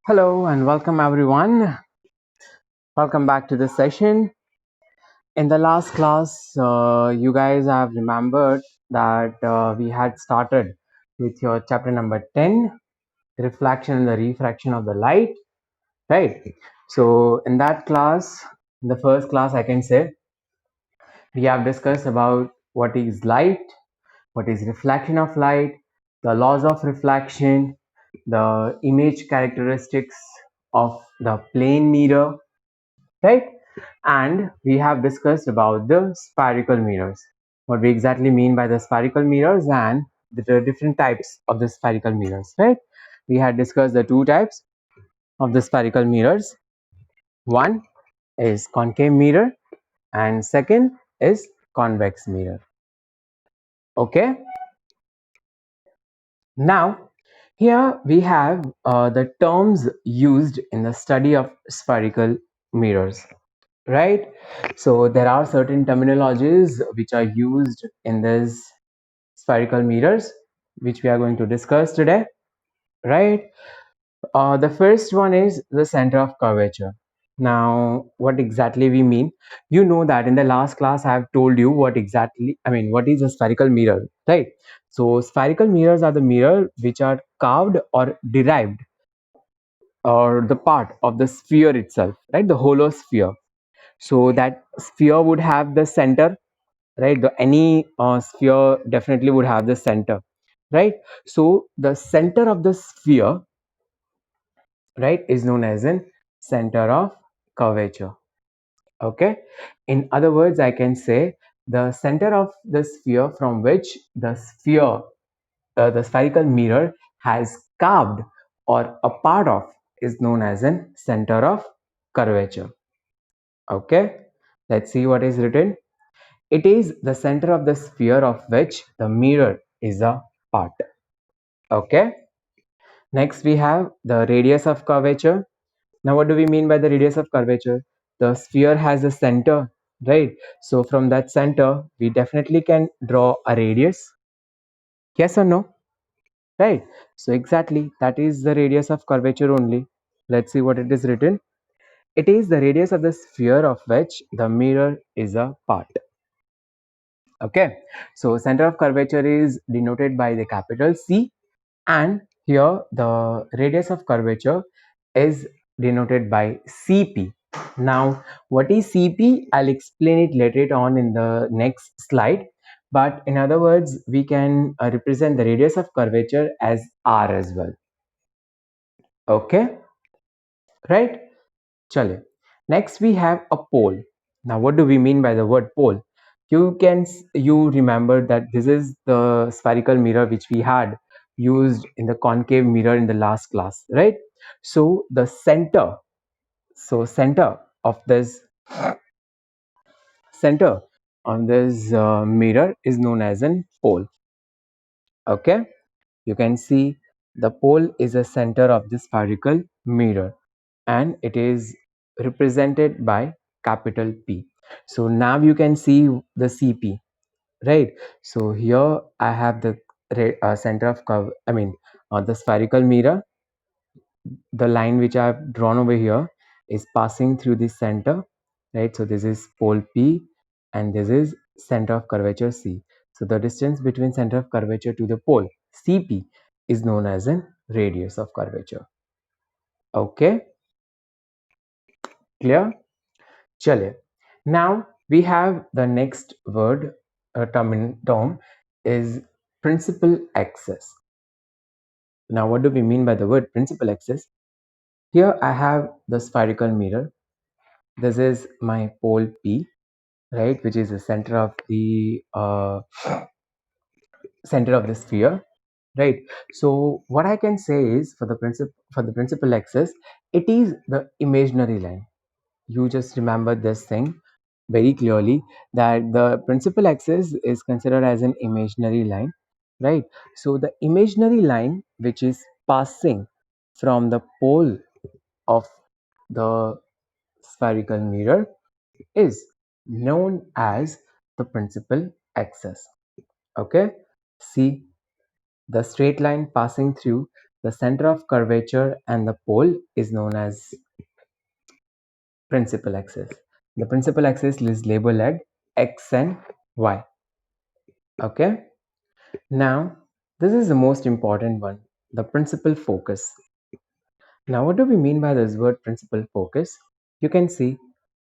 Hello and welcome everyone. Welcome back to this session. In the last class, you guys have remembered that we had started with your chapter number 10, reflection and the refraction of the light, right? So, in that class, in the first class, I can say we have discussed about what is light, what is reflection of light, the laws of reflection, the image characteristics of the plane mirror, right? And we have discussed about the spherical mirrors, what we exactly mean by the spherical mirrors and the different types of the spherical mirrors, right? We had discussed the two types of the spherical mirrors. One is concave mirror and second is convex mirror. Okay, now here we have the terms used in the study of spherical mirrors, right? So there are certain terminologies which are used in this spherical mirrors which we are going to discuss today, right? The first one is the center of curvature. Now what exactly we mean, you know that in the last class I have told you what exactly, what is a spherical mirror, right? So spherical mirrors are the mirror which are carved or derived or the part of the sphere itself, right? The hollow sphere. So that sphere would have the center, right? Any sphere definitely would have the center, right? So the center of the sphere, right, is known as an center of curvature. Okay, in other words I can say the center of the sphere from which the sphere, the spherical mirror has carved or a part of, is known as an center of curvature. Okay, let's see what is written. It is the center of the sphere of which the mirror is a part. Okay. Next we have the radius of curvature. Now what do we mean by the radius of curvature? The sphere has a center, right? So from that center we definitely can draw a radius. Yes or no? Right. So exactly that is the radius of curvature only. Let's see what it is written. It is the radius of the sphere of which the mirror is a part. Okay, so center of curvature is denoted by the capital C, and here the radius of curvature is denoted by CP. Now what is CP? I'll explain it later on in the next slide, but in other words we can represent the radius of curvature as R as well. Okay, right? Chale. Next we have a pole. Now what do we mean by the word pole? You remember that this is the spherical mirror which we had used in the concave mirror in the last class, right? So the center of this center on this mirror is known as an pole. Okay, you can see the pole is a center of the spherical mirror and it is represented by capital P. So now you can see the CP, right? So here I have the center of curve, the spherical mirror. The line which I have drawn over here is passing through the center, right? So this is pole P and this is center of curvature C. So the distance between center of curvature to the pole CP is known as an radius of curvature. Okay, clear? Chale. Now we have the next word, term is principal axis. Now what do we mean by the word principal axis? Here I have the spherical mirror. This is my pole P, right, which is the center of the sphere, right? So what I can say is for the principal axis, it is the imaginary line. You just remember this thing very clearly, that the principal axis is considered as an imaginary line, right? So the imaginary line which is passing from the pole of the spherical mirror is known as the principal axis. Okay, see the straight line passing through the center of curvature and the pole is known as principal axis. The principal axis is labeled as x and y. Okay. Now, this is the most important one, the principal focus. Now, what do we mean by this word principal focus? You can see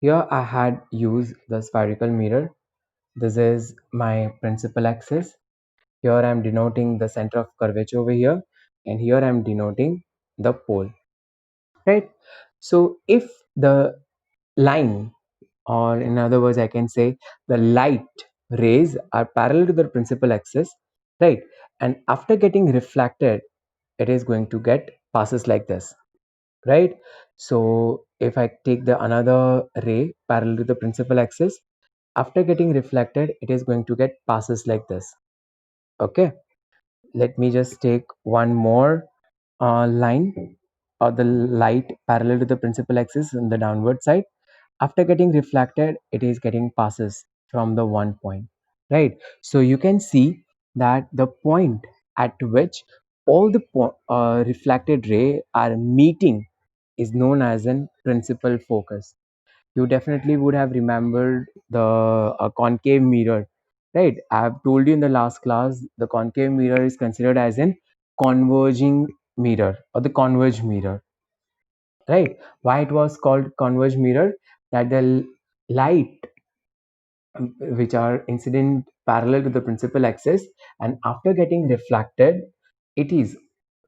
here I had used the spherical mirror. This is my principal axis. Here I am denoting the center of curvature over here, and here I am denoting the pole, right? So, if the line, or in other words, I can say the light rays are parallel to the principal axis, right? And after getting reflected, it is going to get passes like this, right? So if I take the another ray parallel to the principal axis, after getting reflected, it is going to get passes like this. Okay, let me just take one more line or the light parallel to the principal axis on the downward side. After getting reflected, it is getting passes from the one point, right? So you can see that the point at which all the reflected ray are meeting is known as an principal focus. You definitely would have remembered the concave mirror, right? I have told you in the last class the concave mirror is considered as an converging mirror or the converged mirror, right? Why it was called converged mirror? That the light which are incident parallel to the principal axis, and after getting reflected, it is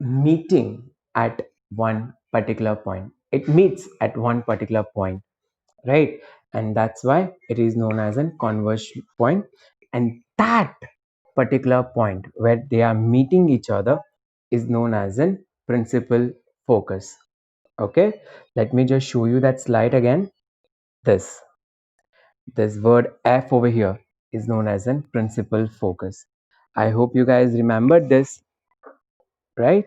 meeting at one particular point. It meets at one particular point, right? And that's why it is known as a converged point. And that particular point where they are meeting each other is known as a principal focus. Okay, let me just show you that slide again. This word F over here is known as a principal focus. I hope you guys remembered this, right?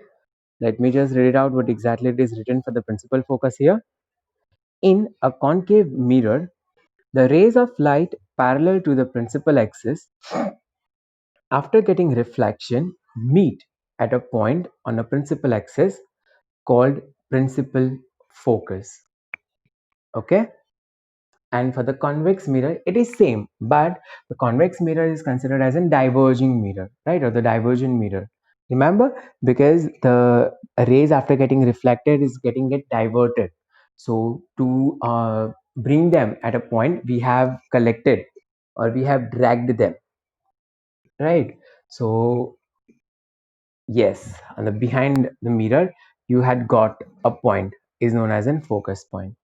Let me just read it out what exactly it is written for the principal focus here. In a concave mirror, the rays of light parallel to the principal axis, after getting reflection, meet at a point on a principal axis called principal focus. Okay? And for the convex mirror, it is same, but the convex mirror is considered as a diverging mirror, right? Or the divergent mirror. Remember, because the rays after getting reflected is getting it diverted. So to bring them at a point, we have collected or we have dragged them, right? So yes, and the behind the mirror, you had got a point is known as a focus point.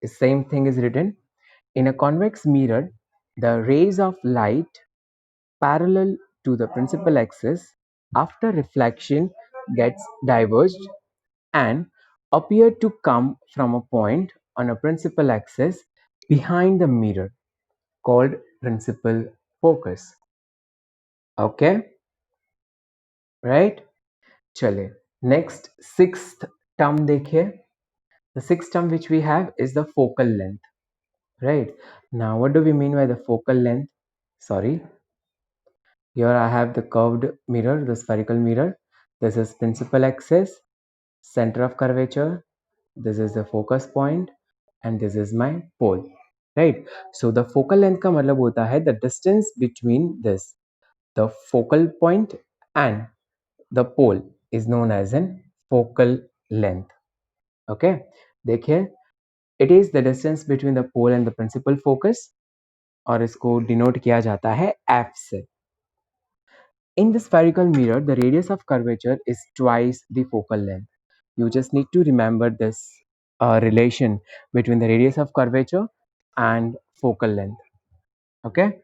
The same thing is written in a convex mirror. The rays of light parallel to the principal axis after reflection gets diverged and appear to come from a point on a principal axis behind the mirror called principal focus. Okay, right? चले next sixth term देखिए. The sixth term which we have is the focal length, right? Now what do we mean by the focal length? Sorry, here I have the curved mirror, the spherical mirror. This is principal axis, center of curvature. This is the focus point, and this is my pole, right? So the focal length का मतलब होता है the distance between this, the focal point and the pole is known as an focal length. Okay, देखिए, it is the distance between the pole and the principal focus, और इसको denote किया जाता है f से. In the spherical mirror, the radius of curvature is twice the focal length. You just need to remember this relation between the radius of curvature and focal length. Okay,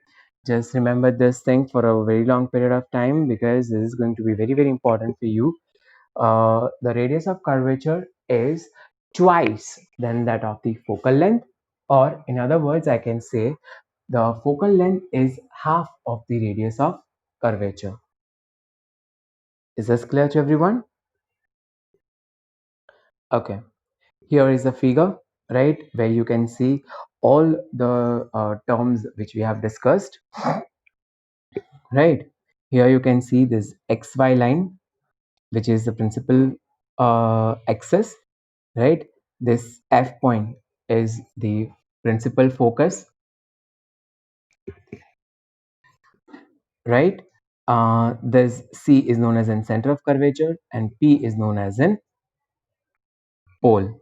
just remember this thing for a very long period of time because this is going to be very, very important for you. The radius of curvature is twice than that of the focal length, or in other words, I can say the focal length is half of the radius of curvature. Is this clear to everyone? Okay, here is the figure, right, where you can see all the terms which we have discussed, right? Here you can see this xy line, which is the principal axis, right? This F point is the principal focus, right? This C is known as in center of curvature and P is known as in pole,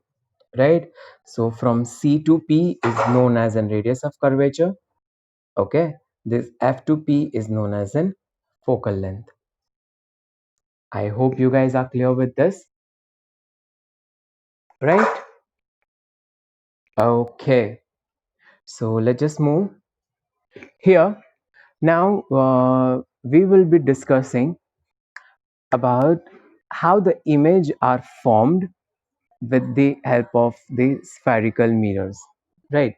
right? So from C to P is known as in radius of curvature. Okay, this F to P is known as in focal length. I hope you guys are clear with this, right? Okay, so let's just move here. Now we will be discussing about how the image are formed with the help of the spherical mirrors, right?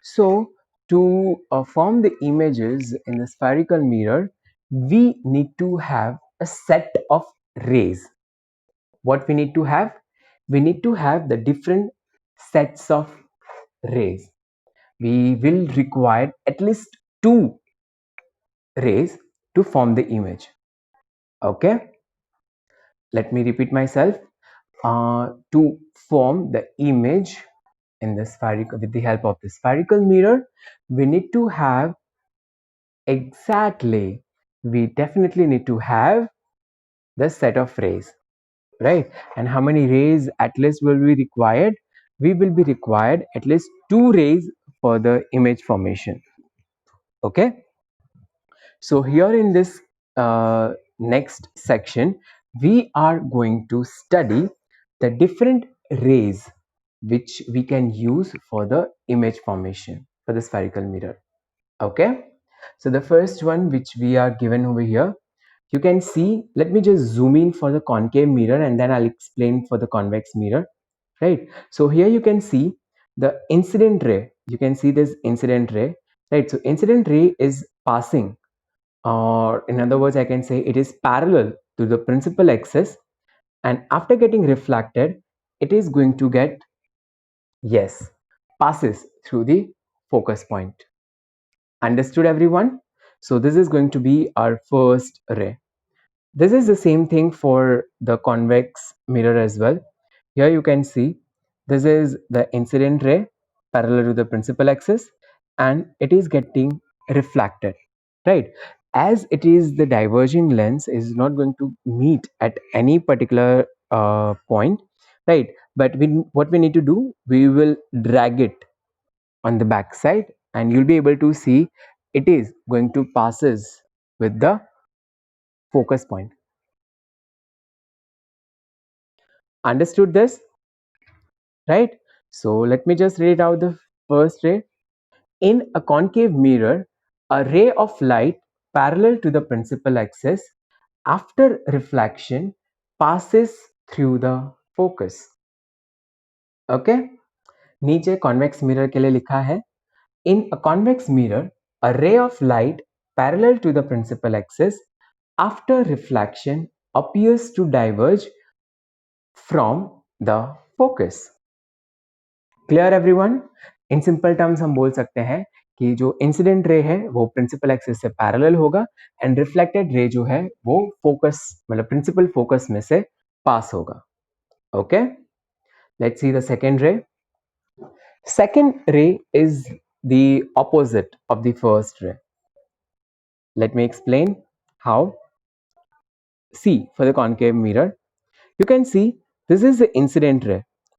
So to form the images in the spherical mirror, we need to have a set of rays. What we need to have? We need to have the different sets of rays. We will require at least two rays to form the image. Okay, let me repeat myself. To form the image in the spherical with the help of the spherical mirror, we need to have exactly, we definitely need to have the set of rays, right? And how many rays at least will be required? We will be required at least two rays for the image formation. Okay, so here in this next section, we are going to study the different rays which we can use for the image formation for the spherical mirror. Okay, so the first one which we are given over here, you can see, let me just zoom in for the concave mirror and then I'll explain for the convex mirror, right? So here you can see the incident ray. You can see this incident ray, right? So incident ray is passing, or in other words I can say it is parallel to the principal axis, and after getting reflected it is going to get, yes, passes through the focus point. Understood everyone? So this is going to be our first ray. This is the same thing for the convex mirror as well. Here you can see this is the incident ray parallel to the principal axis and it is getting reflected, right? As it is, the diverging lens is not going to meet at any particular point, right? But what we need to do, we will drag it on the back side and you'll be able to see it is going to passes with the focus point. Understood this, right? So let me just read out the first ray. In a concave mirror, a ray of light parallel to the principal axis after reflection passes through the focus. Okay, नीचे convex mirror के लिए लिखा है, in a convex mirror, a ray of light parallel to the principal axis after reflection appears to diverge from the focus. Clear everyone? In simple terms हम बोल सकते हैं कि जो इंसिडेंट रे है वो प्रिंसिपल एक्सिस से पैरेलल होगा एंड रिफ्लेक्टेड रे जो है वो फोकस मतलब प्रिंसिपल फोकस में से पास होगा. Okay, let's see the second ray. Second ray is the opposite of the first ray. Let me explain how. See, for the concave mirror, you can see this is the incident ray,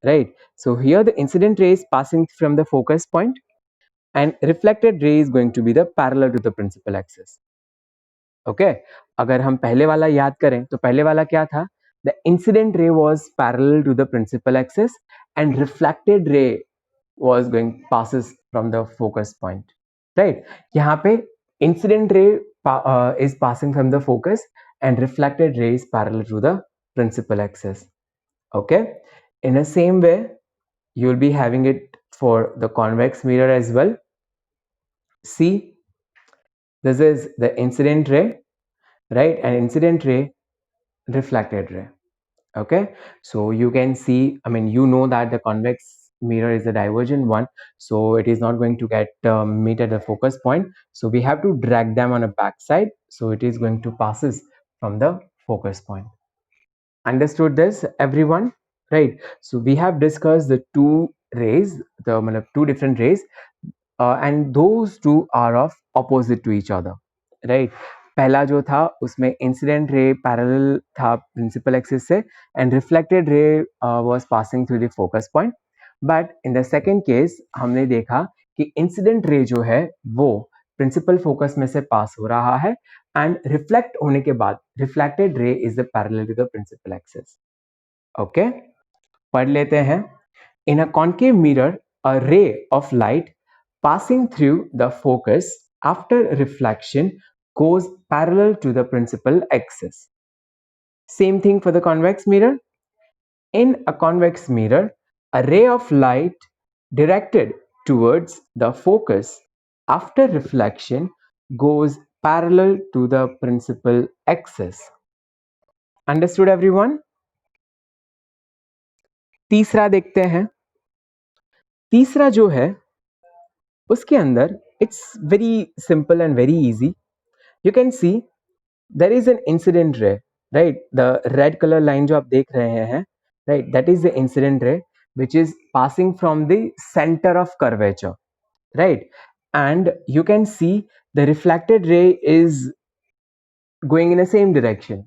right? So here the incident ray is passing from the focus point and reflected ray is going to be the parallel to the principal axis. Okay, अगर हम पहले वाला याद करें तो पहले वाला क्या था? The incident ray was parallel to the principal axis and reflected ray was going passes from the focus point, right? यहाँ पे incident ray is passing from the focus and reflected ray is parallel to the principal axis. Okay, in the same way you will be having it for the convex mirror as well. See, this is the incident ray, right? And incident ray, reflected ray. Okay, so you can see, I mean, you know that the convex mirror is the divergent one, so it is not going to get meet at the focus point, so we have to drag them on a back side, so it is going to passes from the focus point. Understood this, everyone? Right. So we have discussed the two rays, the two different rays, and those two are of opposite to each other. Right. पहला जो था उसमें incident ray parallel था principal axis से and reflected रे was passing through the focus point. But in the second case हमने देखा कि इंसिडेंट रे जो है वो प्रिंसिपल फोकस में से पास हो रहा है एंड रिफ्लेक्ट होने के बाद reflected ray is the parallel to the principal axis. Okay, पढ़ लेते हैं. In a concave mirror a ray of light passing through the focus after reflection goes parallel to the principal axis. Same thing for the convex mirror. In a convex mirror, a ray of light directed towards the focus after reflection goes parallel to the principal axis. Understood, everyone? तीसरा देखते हैं. तीसरा जो है उसके अंदर it's very simple and very easy. You can see there is an incident ray, right? The red color line जो आप देख रहे हैं, right? That is the incident ray which is passing from the center of curvature, right? And you can see the reflected ray is going in the same direction,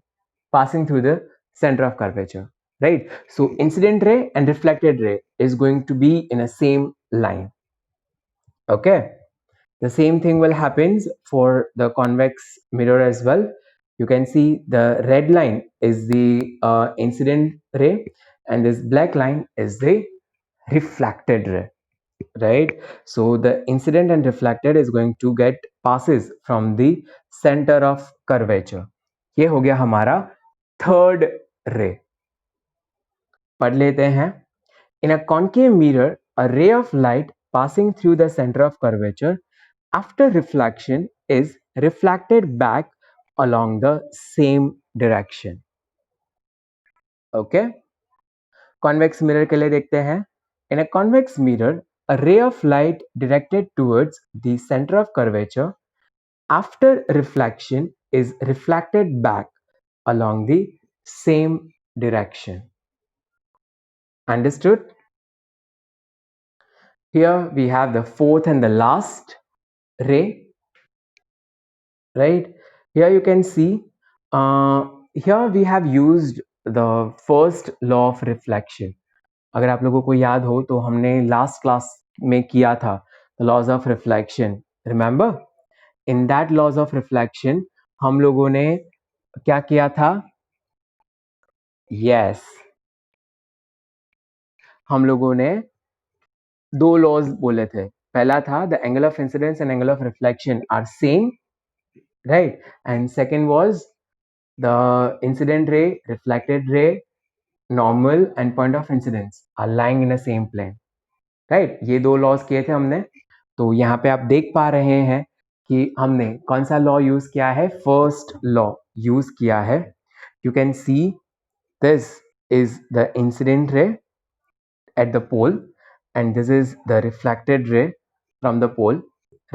passing through the center of curvature, right? So incident ray and reflected ray is going to be in a same line. Okay, the same thing will happen for the convex mirror as well. You can see the red line is the incident ray and this black line is the reflected ray, right? So the incident and reflected is going to get passes from the center of curvature. ये हो गया हमारा third रे. पढ़ लेते हैं. In a concave mirror, a ray of light passing through the center of curvature after reflection is reflected back along the same direction. Okay, convex mirror के लिए देखते हैं. In a convex mirror, a ray of light directed towards the center of curvature after reflection is reflected back along the same direction. Understood? Here we have the fourth and the last ray, right? Here you can see here we have used the first law of reflection. अगर आप लोगों को याद हो तो हमने last class में किया था laws of reflection. Remember, in that laws of reflection हम लोगों ने क्या किया था? यस, हम लोगों ने दो लॉज बोले थे. पहला था the angle of incidence and angle of reflection are same, right? And second was the incident ray, reflected ray, normal and point of incidence are lying in the same plane, right? ये दो laws किए थे हमने. तो यहाँ पे आप देख पा रहे हैं कि हमने कौन सा लॉ यूज किया है? फर्स्ट लॉ यूज किया है. You can see this is the incident रे at the pole and this is the reflected ray from the pole,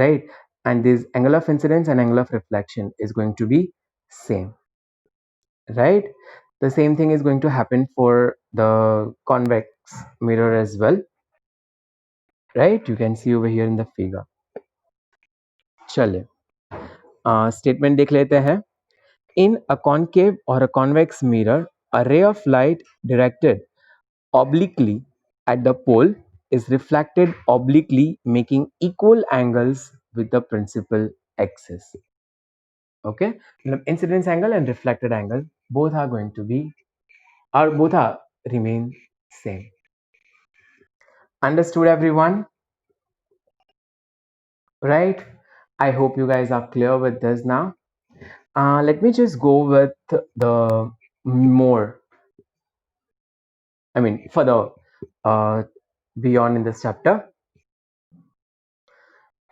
right? And this angle of incidence and angle of reflection is going to be same, right? The same thing is going to happen for the convex mirror as well, right? You can see over here in the figure. चलिए statement देख लेते हैं. In a concave or a convex mirror, a ray of light directed obliquely at the pole is reflected obliquely, making equal angles with the principal axis. Okay, incidence angle and reflected angle both are going to be, or both are remain same. Understood, everyone? Right? I hope you guys are clear with this now. Let me just go with the more, I mean further beyond in this chapter.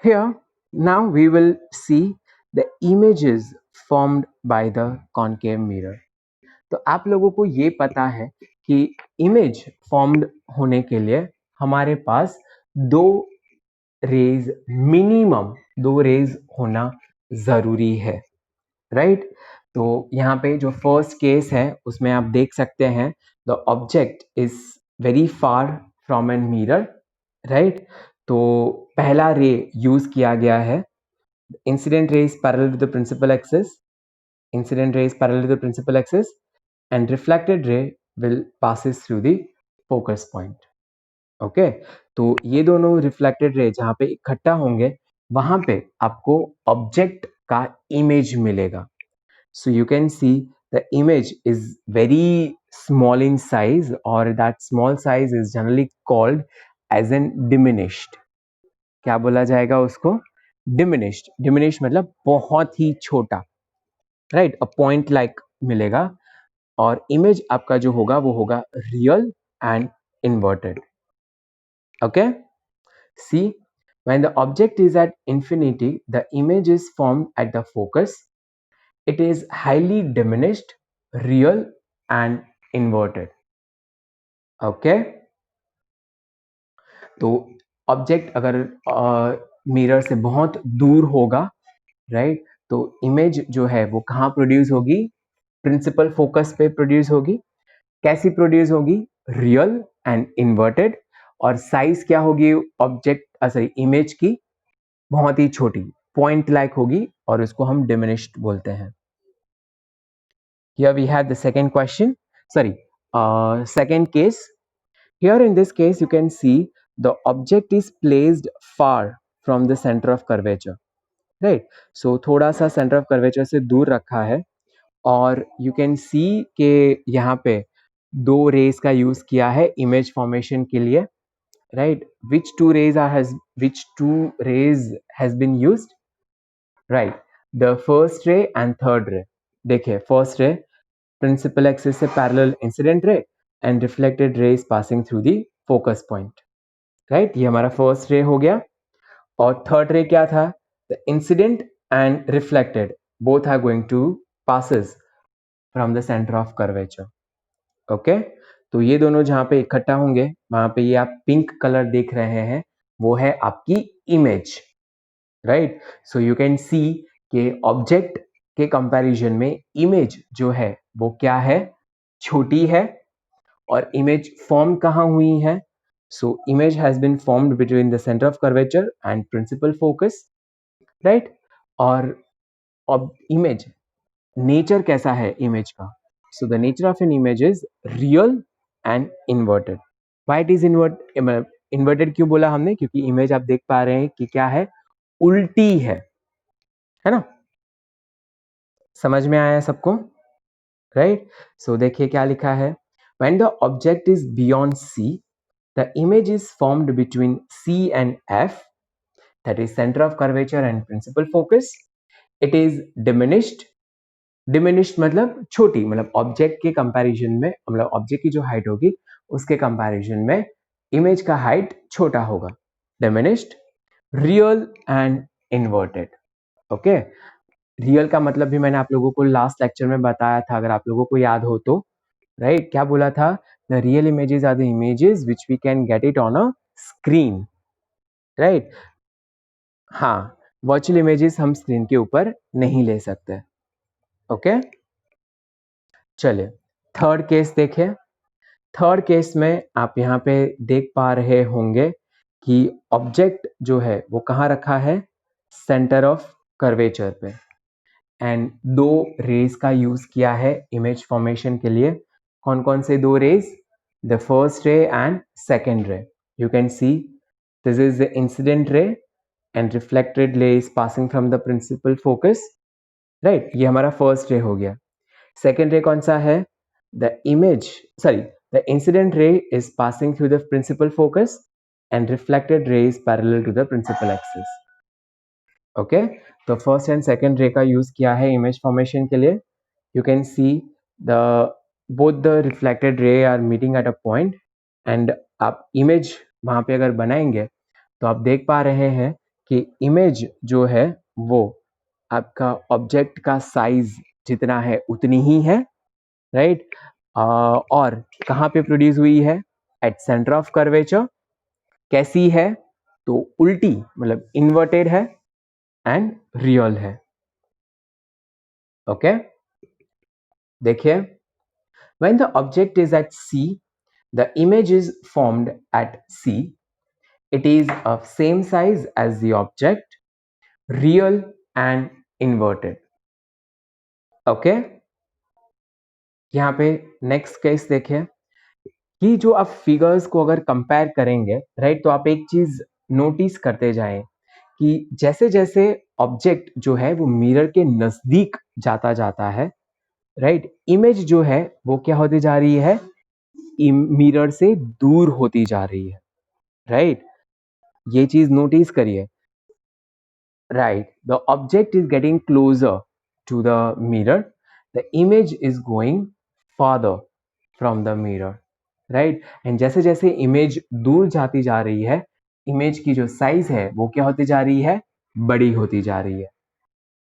Here now we will see the images formed by the concave mirror. तो आप लोगों को ये पता है कि image formed होने के लिए हमारे पास दो रेज, मिनिमम दो रेज होना जरूरी है, राइट? तो यहाँ पे जो फर्स्ट केस है उसमें आप देख सकते हैं the object is very far from an mirror, right. तो पहला रे यूज किया गया है, incident ray is parallel to the principal axis, incident ray is parallel to the principal axis and reflected ray will passes through the focus point. Okay तो ये दोनों reflected ray जहां पे इकट्ठा होंगे वहां पे आपको ऑब्जेक्ट का इमेज मिलेगा. So you can see the image is very small in size or that small size is generally called as an diminished. क्या बोला जाएगा उसको? diminished. diminished मतलब बहुत ही छोटा, राइट, अ पॉइंट लाइक मिलेगा. और इमेज आपका जो होगा वो होगा real and inverted. Okay see when the object is at infinity the image is formed at the focus. It is highly diminished, real and inverted. Okay तो object अगर mirror से बहुत दूर होगा, राइट, तो इमेज जो है वो कहाँ प्रोड्यूस होगी? प्रिंसिपल फोकस पे प्रोड्यूस होगी. कैसी प्रोड्यूस होगी? Real and inverted. और साइज क्या होगी ऑब्जेक्ट सॉरी इमेज की? बहुत ही छोटी, पॉइंट लाइक होगी और उसको हम डिमिनिश्ड बोलते हैं. Here we have the second question, sorry, second case. Here in this case you can see the object is placed far from the center of curvature, right. So थोड़ा सा center of curvature से दूर रखा है और you can see के यहाँ पे दो रेज का यूज किया है इमेज फॉर्मेशन के लिए, right. Which two rays has been used? Right, the first ray and third ray. देखिए first ray principal axis से parallel incident ray and reflected ray is passing through the focus point, right. ये हमारा first ray हो गया. और third ray क्या था? The incident and reflected both are going to passes from the center of curvature. Okay तो ये दोनों जहां पे इकट्ठा होंगे वहां पे ये आप पिंक कलर देख रहे हैं वो है आपकी image, right. So you can सी कि ऑब्जेक्ट के कंपैरिजन में इमेज जो है वो क्या है? छोटी है. और इमेज फॉर्म कहाँ हुई है? So image has been formed between the centre of curvature and principal focus, right. और इमेज नेचर कैसा है इमेज का? So the nature of an image is real and inverted. Why it is inverted क्यों बोला हमने? क्योंकि image आप देख पा रहे हैं कि क्या है? उल्टी है ना. समझ में आया सबको? राइट. सो देखिए क्या लिखा है. When the object is beyond C the image is formed between C and F, that is centre of curvature and principal focus. It is diminished. Diminished मतलब छोटी, मतलब ऑब्जेक्ट के कंपैरिजन में, मतलब ऑब्जेक्ट की जो हाइट होगी उसके कंपैरिजन में इमेज का हाइट छोटा होगा. Diminished, real and inverted. Okay real का मतलब भी मैंने आप लोगों को लास्ट लेक्चर में बताया था, अगर आप लोगों को याद हो तो, राइट. क्या बोला था? The real images are the images which we can get it on a screen, right. हाँ, वर्चुअल इमेजेस हम स्क्रीन के ऊपर नहीं ले सकते. ओके चलिए थर्ड केस देखें. थर्ड केस में आप यहाँ पे देख पा रहे होंगे कि ऑब्जेक्ट जो है वो कहाँ रखा है? सेंटर ऑफ कर्वेचर पे. एंड दो रेज का यूज किया है इमेज फॉर्मेशन के लिए. कौन कौन से दो rays? The first ray and second ray. You can see this is the incident ray and reflected ray is passing from the principal focus, right. ये हमारा फर्स्ट रे हो गया. सेकेंड रे कौन सा है? The image sorry the incident ray is passing through the principal focus and reflected ray is parallel to the principal axis. okay तो first and second ray का यूज किया है इमेज फॉर्मेशन के लिए. You can see the both the reflected ray are meeting at a point and आप image वहां पे अगर बनाएंगे तो आप देख पा रहे हैं कि इमेज जो है वो आपका ऑब्जेक्ट का साइज जितना है उतनी ही है, राइट. और कहाँ पे प्रोड्यूस हुई है? At centre of curvature. कैसी है? तो उल्टी, मतलब इन्वर्टेड है एंड रियल है. ओके देखिए, when the object is at C, the image is formed at C. It is of same size as the object, real and inverted. Okay, यहाँ पे नेक्स्ट केस देखिए कि जो आप फिगर्स को अगर कंपेयर करेंगे, राइट, तो आप एक चीज नोटिस करते जाएं कि जैसे जैसे ऑब्जेक्ट जो है वो मिरर के नजदीक जाता जाता है, राइट, इमेज जो है वो क्या होती जा रही है, मिरर से दूर होती जा रही है, राइट, ये चीज नोटिस करिए, right, the object is getting closer to the mirror, the image is going farther from the mirror, right, and जैसे जैसे इमेज दूर जाती जा रही है, इमेज की जो साइज है वो क्या होती जा रही है, बड़ी होती जा रही है।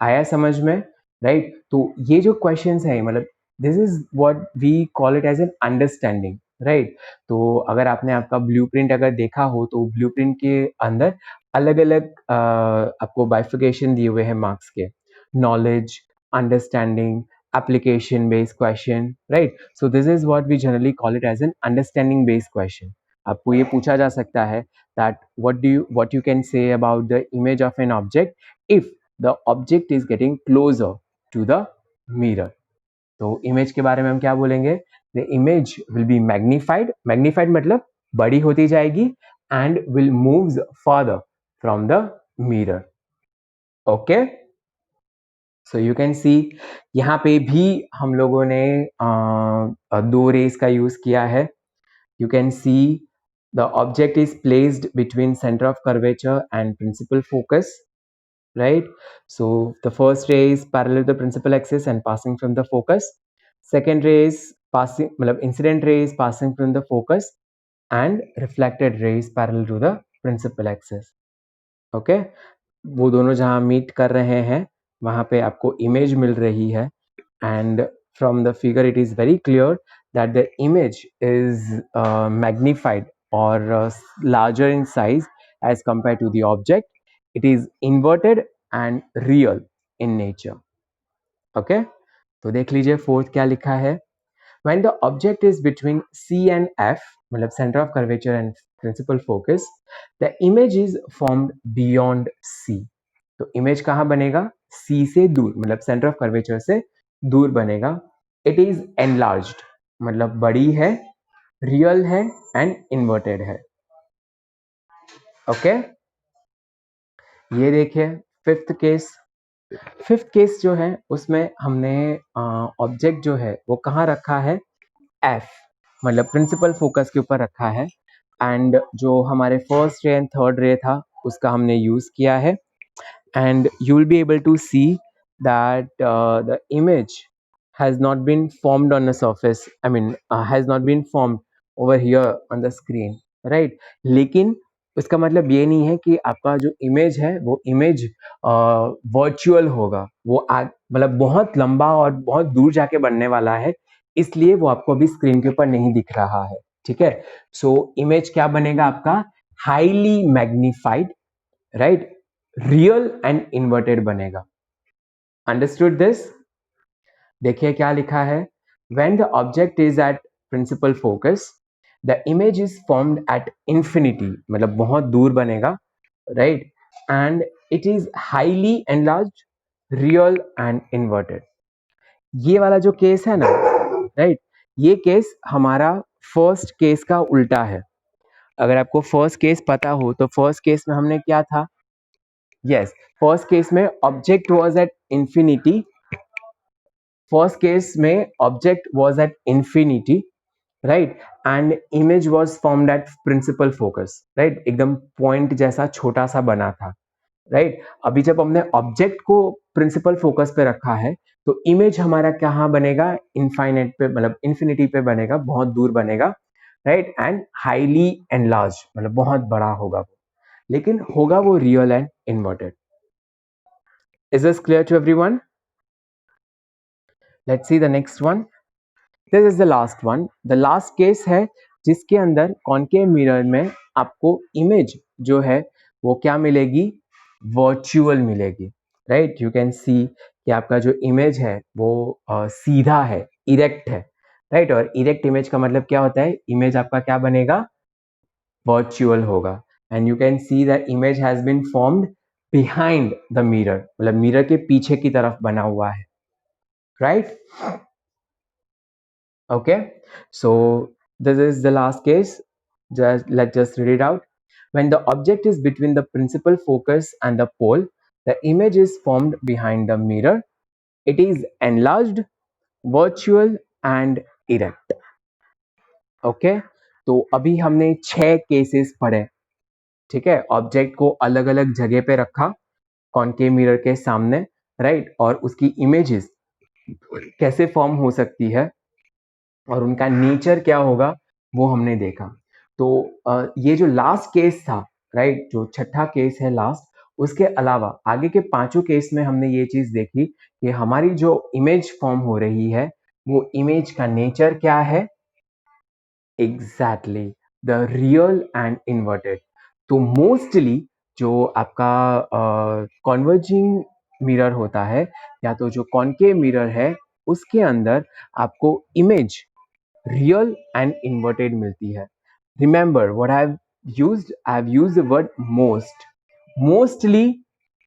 आया समझ में, राइट, तो ये जो क्वेश्चंस है मतलब this is what we call it as an understanding, right, तो अगर आपने आपका ब्लूप्रिंट अगर देखा हो तो ब्लूप्रिंट के अंदर अलग अलग आपको बाइफिकेशन दिए हुए हैं मार्क्स के, knowledge, understanding, application based question, right, so this is what we generally call it as an understanding based question. आपको ये पूछा जा सकता है that what you can say about the image of an object if the object is getting closer to the mirror. तो image के बारे में हम क्या बोलेंगे, the image will be magnified मतलब बड़ी होती जाएगी and will moves further from the mirror. okay, so you can सी यहाँ पे भी हम लोगों ने दो रेस का यूज किया है. You can see the object is placed between centre of curvature and principal focus, right? So the first ray is parallel to the principal axis and passing from the focus. Second ray is passing, मतलब incident ray is passing from the focus and reflected ray is parallel to the principal axis. Okay? वो दोनों जहाँ meet कर रहे हैं वहाँ पे आपको इमेज मिल रही है and from the figure it is very clear that the image is magnified or larger in size as compared to the object. It is inverted and real in nature. okay, तो देख लीजिए fourth क्या लिखा है, when the object is between C and F, मतलब center of curvature and principal focus, the image is formed beyond C. तो image कहाँ बनेगा, C से दूर, मतलब सेंटर ऑफ कर्वेचर से दूर बनेगा. इट इज एनलार्ज्ड मतलब बड़ी है, रियल है एंड इन्वर्टेड है. ओके, ये देखिए फिफ्थ केस जो है उसमें हमने ऑब्जेक्ट जो है वो कहाँ रखा है, एफ मतलब प्रिंसिपल फोकस के ऊपर रखा है एंड जो हमारे फर्स्ट रे एंड थर्ड रे था उसका हमने यूज किया है and you will be able to see that the image has not been formed on a surface, I mean has not been formed over here on the screen, right? लेकिन उसका मतलब ये नहीं है कि आपका जो इमेज है वो इमेज वर्चुअल होगा, वो मतलब बहुत लंबा और बहुत दूर जाके बनने वाला है, इसलिए वो आपको अभी स्क्रीन के ऊपर नहीं दिख रहा है. ठीक है, सो इमेज क्या बनेगा आपका, highly magnified, right, real and inverted बनेगा. Understood this. देखिए क्या लिखा है, when the object is at principal focus the image is formed at infinity मतलब बहुत दूर बनेगा, right, and it is highly enlarge, real and inverted. ये वाला जो केस है ना, राइट, ये केस हमारा फर्स्ट केस का उल्टा है. अगर आपको फर्स्ट केस पता हो तो फर्स्ट केस में हमने क्या था, yes, फर्स्ट केस में object was at infinity, first case में object was at infinity, right, and image was formed at principal focus, right, एकदम पॉइंट जैसा छोटा सा बना था, राइट. अभी जब हमने ऑब्जेक्ट को प्रिंसिपल फोकस पे रखा है तो इमेज हमारा कहाँ बनेगा, इनफाइनाइट पे मतलब इंफिनिटी पे बनेगा, बहुत दूर बनेगा, राइट, एंड हाईली एनलार्ज मतलब बहुत बड़ा होगा वो, लेकिन होगा वो real and inverted. Is this clear to everyone? Let's see the next one. This is the last one. The last case है जिसके अंदर कॉनकेव मिरर में आपको इमेज जो है वो क्या मिलेगी, वर्चुअल मिलेगी, राइट. यू कैन सी कि आपका जो इमेज है वो सीधा है, इरेक्ट है, राइट। और इरेक्ट इमेज का मतलब क्या होता है, इमेज आपका क्या बनेगा, वर्चुअल होगा। And you can see the image has been formed behind the mirror, मतलब मिरर के पीछे की तरफ बना हुआ है, right. Okay, so this is the last case. Let's just read it out. When the object is between the principal focus and the pole, the image is formed behind the mirror. It is enlarged, virtual and erect. Okay, तो अभी हमने 6 cases पढ़े, ठीक है। Object को अलग अलग जगह पे रखा कॉनकेव मिरर के सामने, राइट, और उसकी इमेजेस कैसे फॉर्म हो सकती है और उनका नेचर क्या होगा वो हमने देखा। तो ये जो लास्ट केस था, राइट, जो छठा केस है लास्ट, उसके अलावा आगे के पांचों केस में हमने ये चीज देखी कि हमारी जो इमेज फॉर्म हो रही है वो इमेज का नेचर क्या है, exactly the real and inverted. तो मोस्टली जो आपका कॉन्वर्जिंग मिरर होता है या तो जो कॉनकेव मिरर है उसके अंदर आपको इमेज रियल एंड इन्वर्टेड मिलती है। Remember what I have used the word most, mostly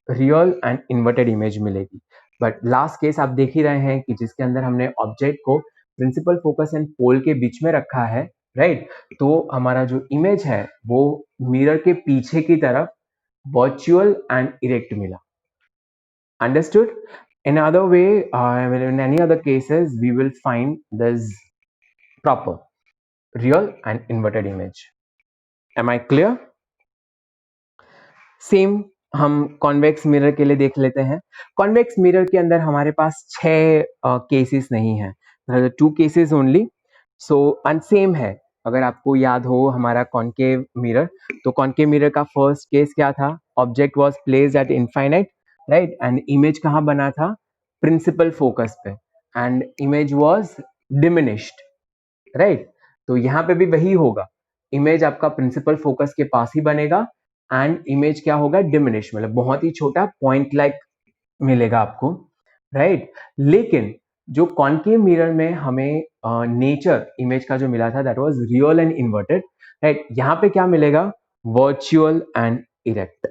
real and inverted image मिलेगी। बट लास्ट केस आप देख ही रहे हैं कि जिसके अंदर हमने ऑब्जेक्ट को प्रिंसिपल फोकस एंड पोल के बीच में रखा है, राइट, तो हमारा जो इमेज है वो मिरर के पीछे की तरफ वर्चुअल एंड इरेक्ट मिला। Understood? In other way, in any other cases, we will find this proper real and inverted image. Am I clear? Same हम कॉन्वेक्स मिरर के लिए देख लेते हैं। कॉन्वेक्स मिरर के अंदर हमारे पास 6 केसेस नहीं है, 2 cases only. So and same है, अगर आपको याद हो हमारा कॉनकेव मिरर, तो कॉनकेव मिरर का फर्स्ट केस क्या था, object was placed at infinite, right, and image कहाँ बना था, प्रिंसिपल फोकस पे, and image was diminished, right. तो यहाँ पे भी वही होगा, इमेज आपका प्रिंसिपल फोकस के पास ही बनेगा एंड इमेज क्या होगा, डिमिनिश, मतलब बहुत ही छोटा पॉइंट लाइक मिलेगा आपको, राइट। लेकिन जो कॉनकेव मिरर में हमें नेचर इमेज का जो मिला था that was real and inverted, right, यहाँ पे क्या मिलेगा, वर्चुअल एंड इरेक्ट।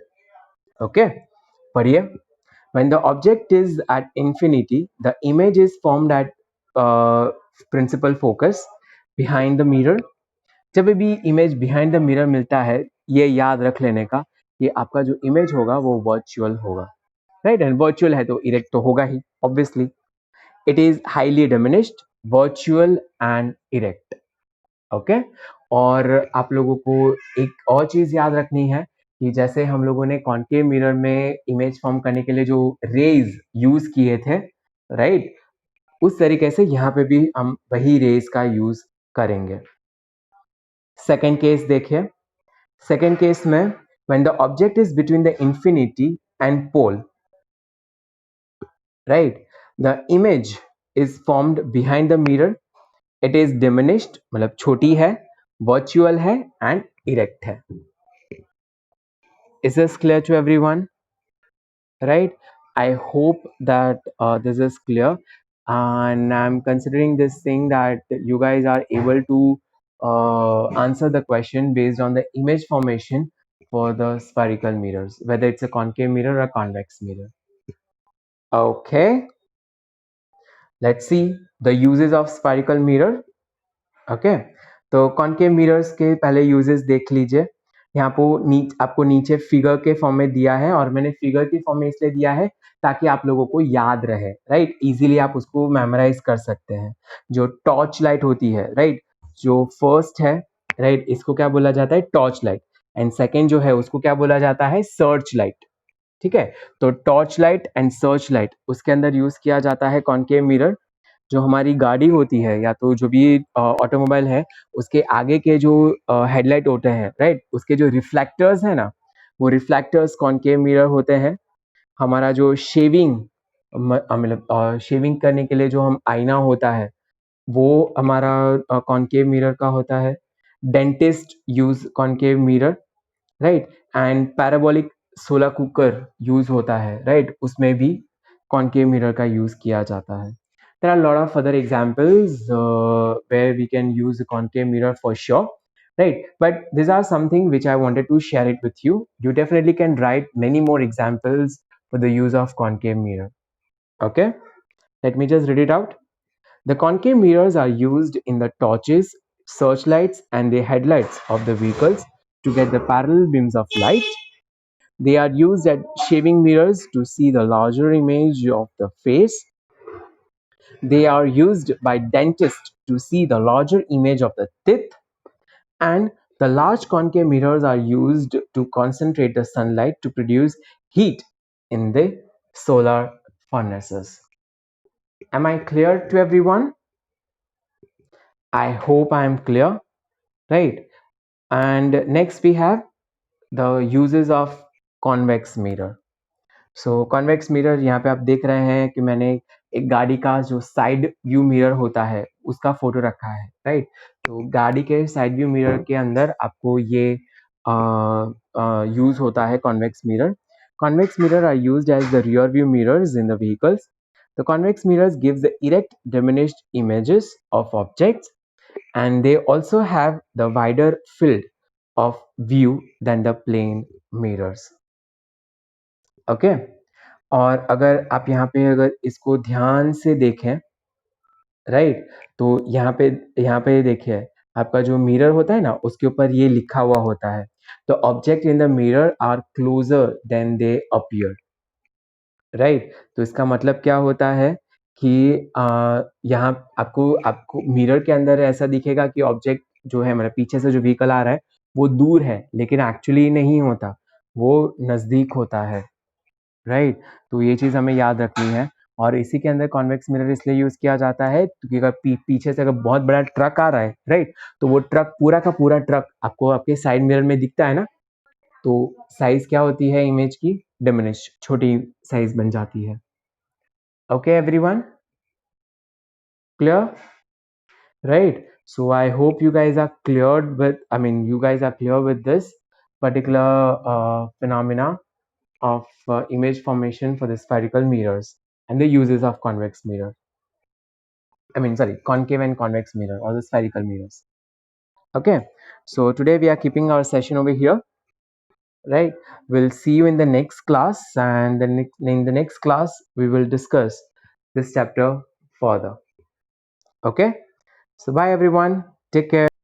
ओके, पढ़िए। When the object is at infinity, the image is formed at principal focus behind the mirror. जब भी इमेज बिहाइंड द मिरर मिलता है, ये याद रख लेने का कि आपका जो इमेज होगा वो वर्चुअल होगा, राइट। एंड वर्चुअल है तो इरेक्ट तो होगा ही obviously. It is highly diminished, virtual and erect. Okay, और आप लोगों को एक और चीज याद रखनी है कि जैसे हम लोगों ने कॉनकेव मिरर में इमेज फॉर्म करने के लिए जो रेज यूज किए थे, राइट, उस तरीके से यहाँ पे भी हम वही रेज का यूज करेंगे। सेकेंड केस देखिए। सेकेंड केस में when the object is between the infinity and pole, right, the image is formed behind the mirror. It is diminished, मतलब छोटी है, virtual है and erect है। Is this clear to everyone? Right, I hope that this is clear, and I'm considering this thing that you guys are able to answer the question based on the image formation for the spherical mirrors, whether it's a concave mirror or convex mirror. Okay, let's see the uses of spherical mirror. Okay, तो concave mirrors के पहले uses देख लीजिए। यहाँ पर आपको नीचे figure के फॉर्म में दिया है, और मैंने फिगर की फॉर्म में इसलिए दिया है ताकि आप लोगों को याद रहे, राइट, इजीली आप उसको मेमोराइज कर सकते हैं। जो टॉर्च लाइट होती है, राइट, जो फर्स्ट है, राइट, इसको क्या बोला जाता है, टॉर्च लाइट, एंड सेकेंड जो है उसको क्या बोला जाता है, सर्च लाइट। ठीक है, तो torch light and search light उसके अंदर यूज किया जाता है कॉनकेव मिरर। जो हमारी गाड़ी होती है या तो जो भी ऑटोमोबाइल है, उसके आगे के जो हेडलाइट होते हैं, राइट, उसके जो रिफ्लेक्टर्स है ना, वो रिफ्लेक्टर्स कॉनकेव मिरर होते हैं। हमारा जो शेविंग, मतलब शेविंग करने के लिए जो हम आईना होता है वो हमारा कॉनकेव मिरर का होता है। Dentist use concave mirror, right, and parabolic solar cooker use होता है, राइट, उसमें भी कॉनकेव मिरर का यूज किया जाता है। There are a lot of other examples where we can use the concave mirror for sure, right? But these are something which I wanted to share it with you. You definitely can write many more examples for the use of concave mirror. Okay, let me just read it out. The concave mirrors are used in the torches, searchlights, and the headlights of the vehicles to get the parallel beams of light. They are used as shaving mirrors to see the larger image of the face. They are used by dentists to see the larger image of the teeth. And the large concave mirrors are used to concentrate the sunlight to produce heat in the solar furnaces. Am I clear to everyone? I hope I am clear, right? And next we have the uses of convex mirror. So convex mirror यहाँ पे आप देख रहे हैं कि मैंने एक गाड़ी का जो साइड व्यू मिरर होता है उसका फोटो रखा है, राइट? तो गाड़ी के साइड व्यू मिरर के अंदर आपको ये यूज होता है convex mirror. Convex mirror are used as the rear view mirrors in the vehicles. The convex mirrors gives the erect diminished images of objects, and they also have the wider field of view than the plane mirrors. Okay. और अगर आप यहाँ पे अगर इसको ध्यान से देखें, राइट, तो यहाँ पे देखिए आपका जो मिरर होता है ना उसके ऊपर ये लिखा हुआ होता है, तो object in the mirror are closer than they appear, right? तो इसका मतलब क्या होता है कि यहाँ आपको आपको मिरर के अंदर ऐसा दिखेगा कि ऑब्जेक्ट जो है मतलब पीछे से जो व्हीकल आ रहा है वो दूर है, लेकिन एक्चुअली नहीं होता, वो नज़दीक होता है, राइट? तो ये चीज़ हमें याद रखनी है. और इसी के अंदर कॉन्वेक्स मिरर इसलिए यूज किया जाता है क्योंकि अगर पीछे से अगर बहुत बड़ा ट्रक आ रहा है, राइट, तो वो ट्रक पूरा का पूरा ट्रक आपको आपके साइड मिरर में दिखता है ना, तो साइज क्या होती है इमेज की? डिमिनिश, छोटी साइज बन जाती है. Okay everyone, clear? Right, so I hope you guys are cleared with, I mean you guys are clear with this particular phenomena of image formation for the spherical mirrors and the uses of convex mirror. I mean, sorry, concave and convex mirror or the spherical mirrors. Okay, so today we are keeping our session over here, right? We'll see you in the next class, and in the next class we will discuss this chapter further. Okay, so bye everyone, take care.